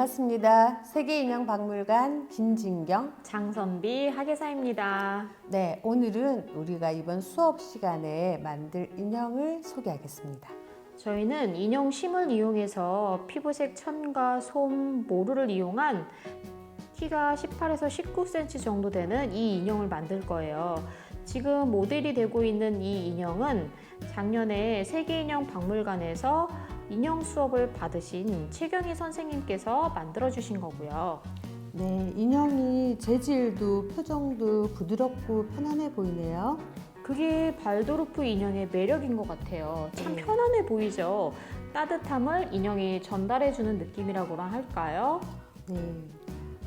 반갑습니다. 세계인형박물관 김진경. 장선비 학예사입니다. 네, 오늘은 우리가 이번 수업 시간에 만들 인형을 소개하겠습니다. 저희는 인형 심을 이용해서 피부색 천과 솜, 모루를 이용한 키가 18에서 19cm 정도 되는 이 인형을 만들 거예요. 지금 모델이 되고 있는 이 인형은 작년에 세계인형박물관에서 인형 수업을 받으신 최경희 선생님께서 만들어 주신 거고요. 네, 인형이 재질도 표정도 부드럽고 편안해 보이네요. 그게 발도르프 인형의 매력인 것 같아요. 참 네. 편안해 보이죠? 따뜻함을 인형이 전달해주는 느낌이라고나 할까요? 네,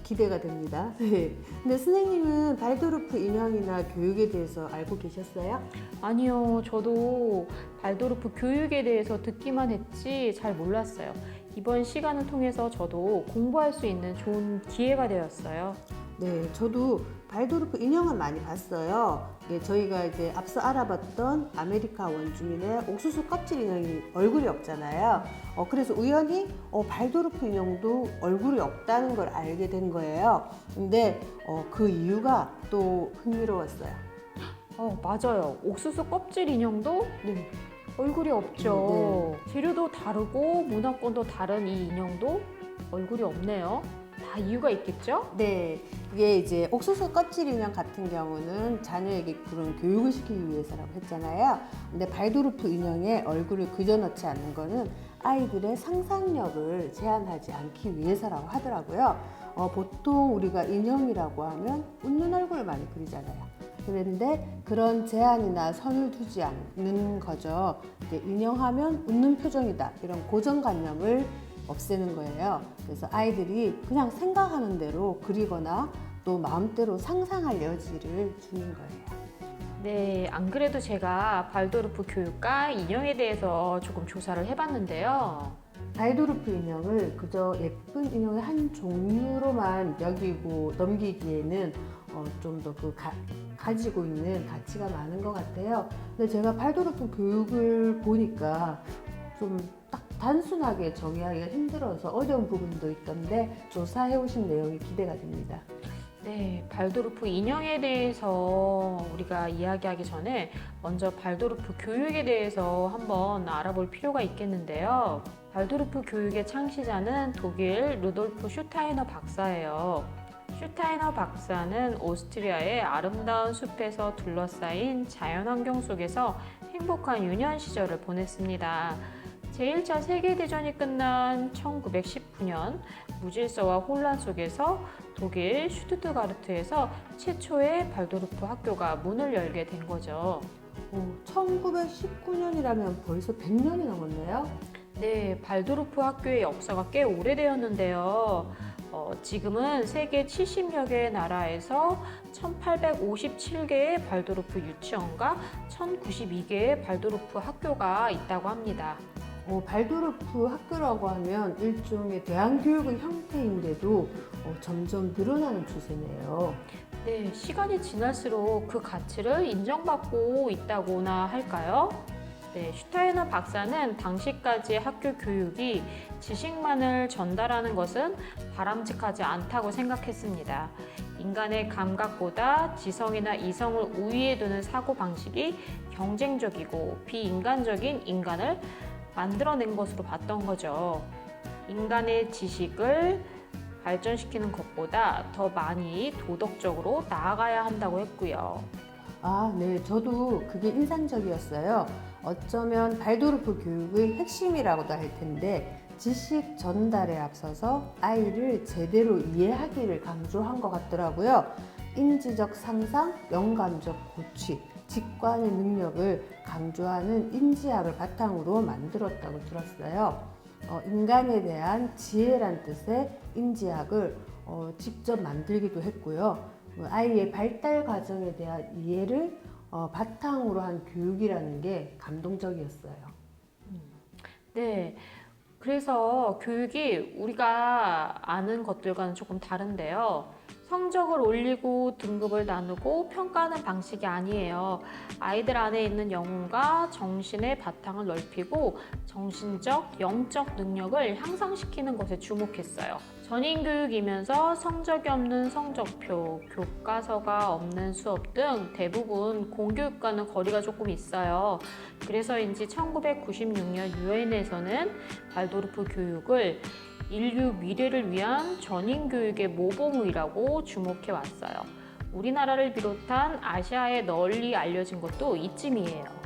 기대가 됩니다. 네. 근데 선생님은 발도르프 인형이나 교육에 대해서 알고 계셨어요? 아니요, 저도 발도르프 교육에 대해서 듣기만 했지 잘 몰랐어요. 이번 시간을 통해서 저도 공부할 수 있는 좋은 기회가 되었어요. 네, 저도 발도르프 인형은 많이 봤어요. 네, 저희가 이제 앞서 알아봤던 아메리카 원주민의 옥수수 껍질 인형이 얼굴이 없잖아요. 그래서 우연히 발도르프 인형도 얼굴이 없다는 걸 알게 된 거예요. 근데 그 이유가 또 흥미로웠어요. 맞아요. 옥수수 껍질 인형도 네. 얼굴이 없죠. 재료도 다르고 문화권도 다른 이 인형도 얼굴이 없네요. 다 이유가 있겠죠? 네, 이게 이제 옥수수 껍질 인형 같은 경우는 자녀에게 그런 교육을 시키기 위해서라고 했잖아요. 근데 발도르프 인형에 얼굴을 그려넣지 않는 거는 아이들의 상상력을 제한하지 않기 위해서라고 하더라고요. 보통 우리가 인형이라고 하면 웃는 얼굴을 많이 그리잖아요. 그런데 그런 제한이나 선을 두지 않는 거죠. 인형하면 웃는 표정이다, 이런 고정관념을 없애는 거예요. 그래서 아이들이 그냥 생각하는 대로 그리거나 또 마음대로 상상할 여지를 주는 거예요. 네, 안 그래도 제가 발도르프 교육과 인형에 대해서 조금 조사를 해봤는데요. 발도르프 인형을 그저 예쁜 인형의 한 종류로만 여기고 넘기기에는 좀 더 가지고 있는 가치가 많은 것 같아요. 근데 제가 발도르프 교육을 보니까 좀 딱 단순하게 정의하기가 힘들어서 어려운 부분도 있던데 조사해 오신 내용이 기대가 됩니다. 네, 발도르프 인형에 대해서 우리가 이야기하기 전에 먼저 발도르프 교육에 대해서 한번 알아볼 필요가 있겠는데요. 발도르프 교육의 창시자는 독일 루돌프 슈타이너 박사예요. 슈타이너 박사는 오스트리아의 아름다운 숲에서 둘러싸인 자연환경 속에서 행복한 유년 시절을 보냈습니다. 제1차 세계대전이 끝난 1919년 무질서와 혼란 속에서 독일 슈투트가르트에서 최초의 발도르프 학교가 문을 열게 된 거죠. 1919년이라면 벌써 100년이 넘었네요. 네, 발도르프 학교의 역사가 꽤 오래되었는데요. 지금은 세계 70여 개의 나라에서 1857개의 발도르프 유치원과 1092개의 발도르프 학교가 있다고 합니다. 발도르프 학교라고 하면 일종의 대안교육의 형태인데도 점점 늘어나는 추세네요. 네, 시간이 지날수록 그 가치를 인정받고 있다고나 할까요? 네, 슈타이너 박사는 당시까지 학교 교육이 지식만을 전달하는 것은 바람직하지 않다고 생각했습니다. 인간의 감각보다 지성이나 이성을 우위에 두는 사고방식이 경쟁적이고 비인간적인 인간을 만들어낸 것으로 봤던 거죠. 인간의 지식을 발전시키는 것보다 더 많이 도덕적으로 나아가야 한다고 했고요. 네, 저도 그게 인상적이었어요. 어쩌면 발도르프 교육의 핵심이라고도 할 텐데 지식 전달에 앞서서 아이를 제대로 이해하기를 강조한 것 같더라고요. 인지적 상상, 영감적 고취, 직관의 능력을 강조하는 인지학을 바탕으로 만들었다고 들었어요. 인간에 대한 지혜란 뜻의 인지학을 직접 만들기도 했고요. 아이의 발달 과정에 대한 이해를 바탕으로 한 교육이라는 게 감동적이었어요. 네, 그래서 교육이 우리가 아는 것들과는 조금 다른데요. 성적을 올리고 등급을 나누고 평가하는 방식이 아니에요. 아이들 안에 있는 영혼과 정신의 바탕을 넓히고 정신적, 영적 능력을 향상시키는 것에 주목했어요. 전인교육이면서 성적이 없는 성적표, 교과서가 없는 수업 등 대부분 공교육과는 거리가 조금 있어요. 그래서인지 1996년 유엔에서는 발도르프 교육을 인류 미래를 위한 전인교육의 모범이라고 주목해 왔어요. 우리나라를 비롯한 아시아에 널리 알려진 것도 이쯤이에요.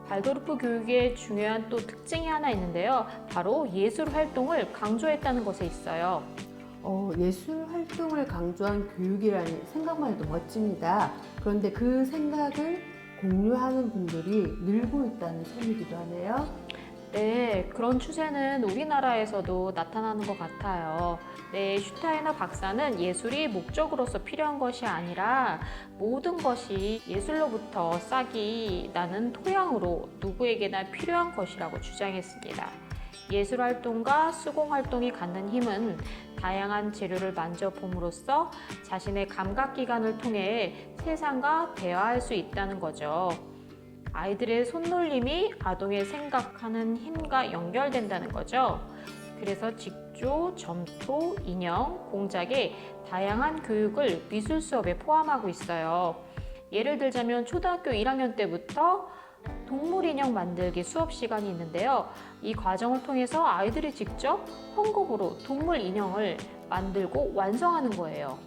발도르프 교육의 중요한 또 특징이 하나 있는데요. 바로 예술 활동을 강조했다는 것에 있어요. 예술 활동을 강조한 교육이라니 생각만 해도 멋집니다. 그런데 그 생각을 공유하는 분들이 늘고 있다는 셈이기도 하네요. 네, 그런 추세는 우리나라에서도 나타나는 것 같아요. 네, 슈타이너 박사는 예술이 목적으로서 필요한 것이 아니라 모든 것이 예술로부터 싹이 나는 토양으로 누구에게나 필요한 것이라고 주장했습니다. 예술 활동과 수공 활동이 갖는 힘은 다양한 재료를 만져봄으로써 자신의 감각기관을 통해 세상과 대화할 수 있다는 거죠. 아이들의 손놀림이 아동의 생각하는 힘과 연결된다는 거죠. 그래서 직조, 점토, 인형, 공작의 다양한 교육을 미술 수업에 포함하고 있어요. 예를 들자면 초등학교 1학년 때부터 동물 인형 만들기 수업 시간이 있는데요. 이 과정을 통해서 아이들이 직접 헝겊으로 동물 인형을 만들고 완성하는 거예요.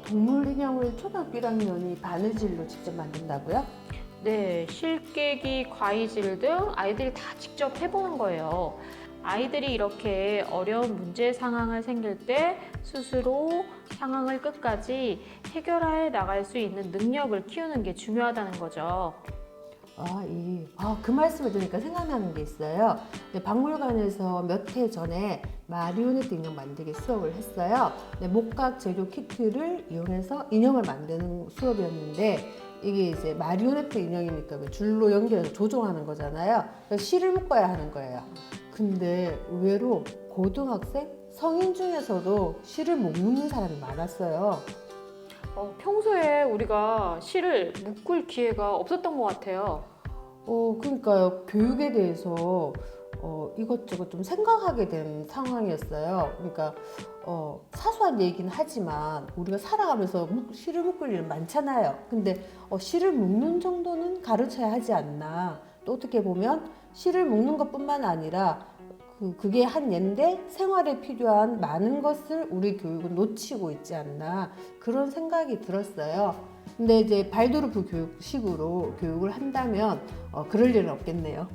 동물 인형을 초등학교 1학년이 바느질로 직접 만든다고요? 네, 실깨기, 과이질 등 아이들이 다 직접 해보는 거예요. 아이들이 이렇게 어려운 문제 상황을 생길 때 스스로 상황을 끝까지 해결해 나갈 수 있는 능력을 키우는 게 중요하다는 거죠. 그 말씀을 들으니까 생각나는 게 있어요. 박물관에서 몇 해 전에 마리오네트 인형 만들기 수업을 했어요. 목각 재료 키트를 이용해서 인형을 만드는 수업이었는데 이게 이제 마리오네트 인형이니까 줄로 연결해서 조종하는 거잖아요. 그래서 실을 묶어야 하는 거예요. 근데 의외로 고등학생, 성인 중에서도 실을 못 묶는 사람이 많았어요. 평소에 우리가 실을 묶을 기회가 없었던 것 같아요. 그러니까요. 교육에 대해서 이것저것 좀 생각하게 된 상황이었어요. 그러니까 사소한 얘기는 하지만 우리가 살아가면서 실을 묶을 일은 많잖아요. 근데 실을 묶는 정도는 가르쳐야 하지 않나. 또 어떻게 보면 실을 묶는 것뿐만 아니라 그게 한 예인데 생활에 필요한 많은 것을 우리 교육은 놓치고 있지 않나 그런 생각이 들었어요. 근데 이제 발도르프 교육식으로 교육을 한다면 그럴 일은 없겠네요.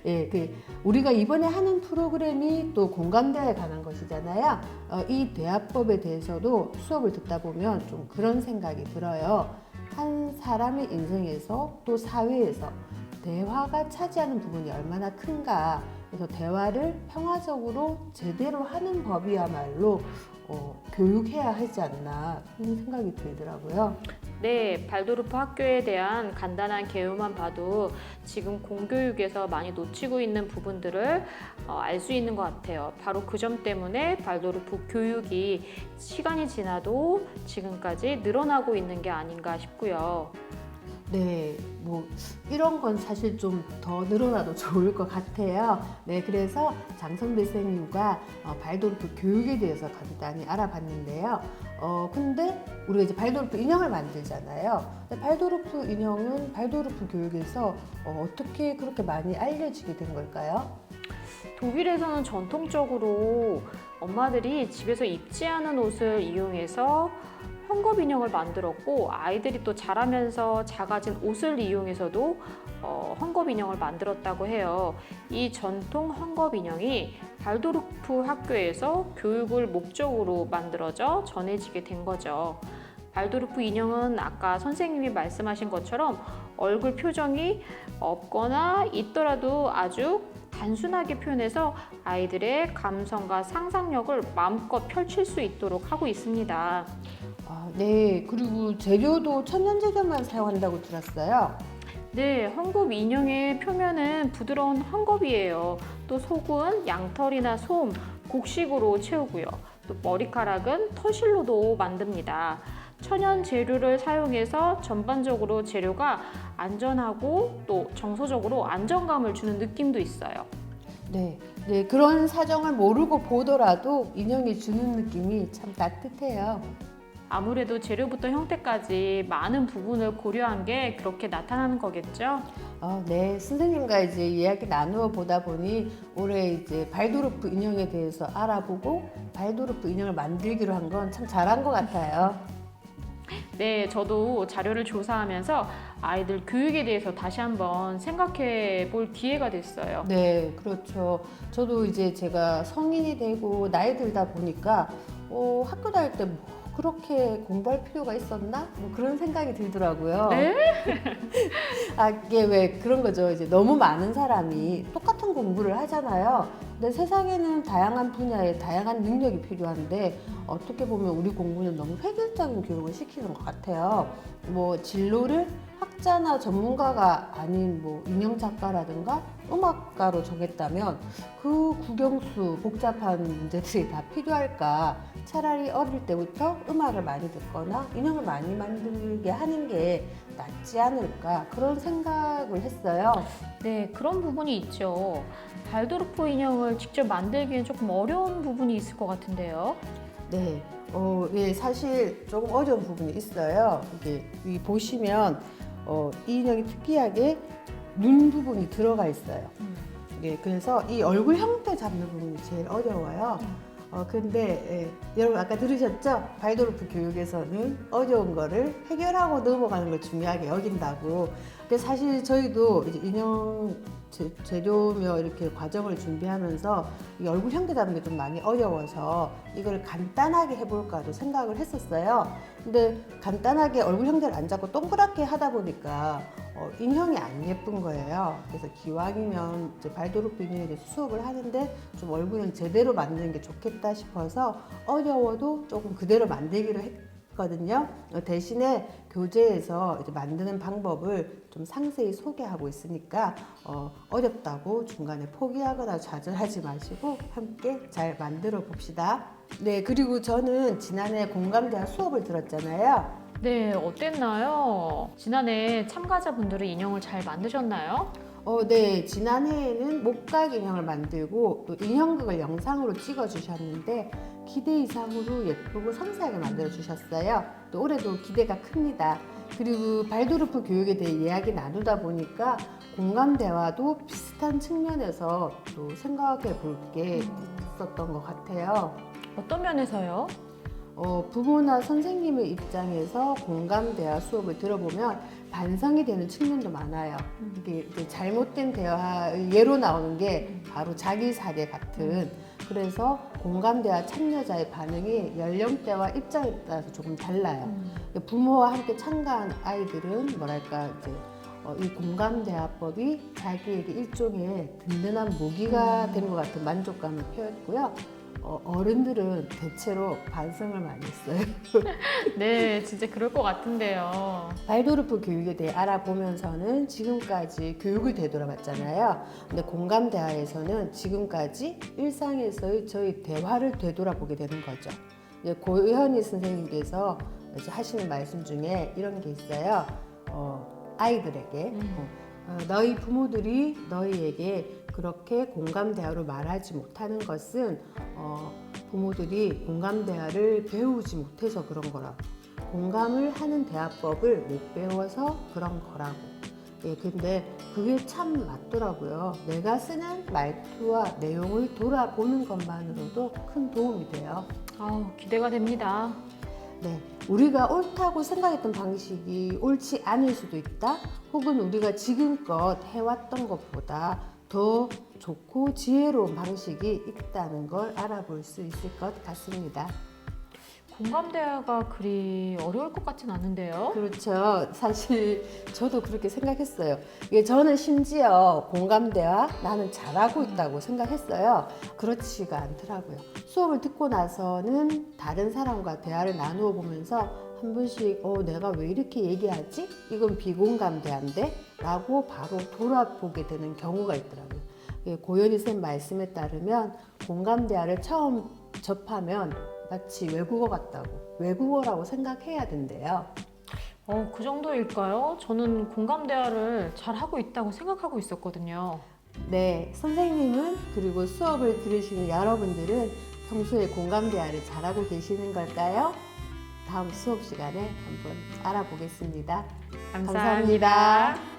예, 우리가 이번에 하는 프로그램이 또 공감대에 관한 것이잖아요. 이 대화법에 대해서도 수업을 듣다 보면 좀 그런 생각이 들어요. 한 사람의 인생에서 또 사회에서 대화가 차지하는 부분이 얼마나 큰가. 그래서 대화를 평화적으로 제대로 하는 법이야말로 교육해야 하지 않나 그런 생각이 들더라고요. 네, 발도르프 학교에 대한 간단한 개요만 봐도 지금 공교육에서 많이 놓치고 있는 부분들을 알 수 있는 것 같아요. 바로 그 점 때문에 발도르프 교육이 시간이 지나도 지금까지 늘어나고 있는 게 아닌가 싶고요. 네, 이런 건 사실 좀 더 늘어나도 좋을 것 같아요. 네, 그래서 장선배 쌤과 발도르프 교육에 대해서 간단히 알아봤는데요. 근데 우리가 이제 발도르프 인형을 만들잖아요. 근데 발도르프 인형은 발도르프 교육에서 어떻게 그렇게 많이 알려지게 된 걸까요? 독일에서는 전통적으로 엄마들이 집에서 입지 않은 옷을 이용해서 헝겊 인형을 만들었고 아이들이 또 자라면서 작아진 옷을 이용해서도 헝겊 인형을 만들었다고 해요. 이 전통 헝겊 인형이 발도르프 학교에서 교육을 목적으로 만들어져 전해지게 된 거죠. 발도르프 인형은 아까 선생님이 말씀하신 것처럼 얼굴 표정이 없거나 있더라도 아주 단순하게 표현해서 아이들의 감성과 상상력을 마음껏 펼칠 수 있도록 하고 있습니다. 네, 그리고 재료도 천연 재료만 사용한다고 들었어요. 네, 헝겊 인형의 표면은 부드러운 헝겊이에요. 또 속은 양털이나 솜, 곡식으로 채우고요. 또 머리카락은 터실로도 만듭니다. 천연 재료를 사용해서 전반적으로 재료가 안전하고 또 정서적으로 안정감을 주는 느낌도 있어요. 네, 네, 그런 사정을 모르고 보더라도 인형이 주는 느낌이 참 따뜻해요. 아무래도 재료부터 형태까지 많은 부분을 고려한 게 그렇게 나타나는 거겠죠? 네, 선생님과 이제 이야기 나누어 보다 보니 올해 이제 발도르프 인형에 대해서 알아보고 발도르프 인형을 만들기로 한 건 참 잘한 것 같아요. 네, 저도 자료를 조사하면서 아이들 교육에 대해서 다시 한번 생각해 볼 기회가 됐어요. 네, 그렇죠. 저도 이제 제가 성인이 되고 나이 들다 보니까 학교 다닐 때 뭐 그렇게 공부할 필요가 있었나? 뭐 그런 생각이 들더라고요. 네? 이게 왜 그런 거죠. 이제 너무 많은 사람이 똑같은 공부를 하잖아요. 근데 세상에는 다양한 분야에 다양한 능력이 필요한데 어떻게 보면 우리 공부는 너무 획일적인 교육을 시키는 것 같아요. 뭐 진로를 학자나 전문가가 아닌 뭐 인형 작가라든가 음악가로 정했다면 그 국영수 복잡한 문제들이 다 필요할까? 차라리 어릴 때부터 음악을 많이 듣거나 인형을 많이 만들게 하는 게 낫지 않을까? 그런 생각을 했어요. 네, 그런 부분이 있죠. 발도르프 인형을 직접 만들기엔 조금 어려운 부분이 있을 것 같은데요. 네, 예, 사실 조금 어려운 부분이 있어요. 이게 여기 보시면 이 인형이 특이하게 눈 부분이 들어가 있어요. 예, 그래서 이 얼굴 형태 잡는 부분이 제일 어려워요. 근데 여러분 아까 들으셨죠? 발도르프 교육에서는 어려운 거를 해결하고 넘어가는 걸 중요하게 여긴다고. 근데 사실 저희도 이제 인형 재료며 이렇게 과정을 준비하면서 이 얼굴 형태 잡는 게 좀 많이 어려워서 이걸 간단하게 해볼까도 생각을 했었어요. 근데 간단하게 얼굴 형태를 안 잡고 동그랗게 하다 보니까 인형이 안 예쁜 거예요. 그래서 기왕이면 이제 발도르프 인형에 대해서 수업을 하는데 좀 얼굴은 제대로 만드는 게 좋겠다 싶어서 어려워도 조금 그대로 만들기로 했거든요. 대신에 교재에서 이제 만드는 방법을 좀 상세히 소개하고 있으니까 어렵다고 중간에 포기하거나 좌절하지 마시고 함께 잘 만들어 봅시다. 네, 그리고 저는 지난해 공감대학 수업을 들었잖아요. 네, 어땠나요? 지난해 참가자분들은 인형을 잘 만드셨나요? 네, 지난해에는 목각 인형을 만들고 또 인형극을 영상으로 찍어 주셨는데 기대 이상으로 예쁘고 섬세하게 만들어 주셨어요. 또 올해도 기대가 큽니다. 그리고 발도르프 교육에 대해 이야기 나누다 보니까 공감대와도 비슷한 측면에서 또 생각해 볼 게 있었던 것 같아요. 어떤 면에서요? 부모나 선생님의 입장에서 공감대화 수업을 들어보면 반성이 되는 측면도 많아요. 이게 잘못된 대화 예로 나오는 게 바로 자기 사례 같은. 그래서 공감대화 참여자의 반응이 연령대와 입장에 따라서 조금 달라요. 부모와 함께 참가한 아이들은 뭐랄까 이제 이 공감대화법이 자기에게 일종의 든든한 무기가 된 것 같은 만족감을 표했고요. 어른들은 대체로 반성을 많이 했어요. 네, 진짜 그럴 것 같은데요. 발도르프 교육에 대해 알아보면서는 지금까지 교육을 되돌아봤잖아요. 근데 공감 대화에서는 지금까지 일상에서의 저희 대화를 되돌아보게 되는 거죠. 이제 고현희 선생님께서 이제 하시는 말씀 중에 이런 게 있어요. 아이들에게 너희 부모들이 너희에게 그렇게 공감 대화로 말하지 못하는 것은 부모들이 공감 대화를 배우지 못해서 그런 거라고. 공감을 하는 대화법을 못 배워서 그런 거라고. 예, 근데 그게 참 맞더라고요. 내가 쓰는 말투와 내용을 돌아보는 것만으로도 큰 도움이 돼요. 기대가 됩니다. 네, 우리가 옳다고 생각했던 방식이 옳지 않을 수도 있다. 혹은 우리가 지금껏 해왔던 것보다 더 좋고 지혜로운 방식이 있다는 걸 알아볼 수 있을 것 같습니다. 공감 대화가 그리 어려울 것 같진 않은데요. 그렇죠. 사실 저도 그렇게 생각했어요. 이게 저는 심지어 공감대화 나는 잘하고 있다고 생각했어요. 그렇지가 않더라고요. 수업을 듣고 나서는 다른 사람과 대화를 나누어 보면서 한 번씩 내가 왜 이렇게 얘기하지? 이건 비공감대화인데? 라고 바로 돌아보게 되는 경우가 있더라고요. 고현희 쌤 말씀에 따르면 공감대화를 처음 접하면 마치 외국어 같다고, 외국어라고 생각해야 된대요. 그 정도일까요? 저는 공감 대화를 잘 하고 있다고 생각하고 있었거든요. 네, 선생님은 그리고 수업을 들으시는 여러분들은 평소에 공감 대화를 잘하고 계시는 걸까요? 다음 수업 시간에 한번 알아보겠습니다. 감사합니다.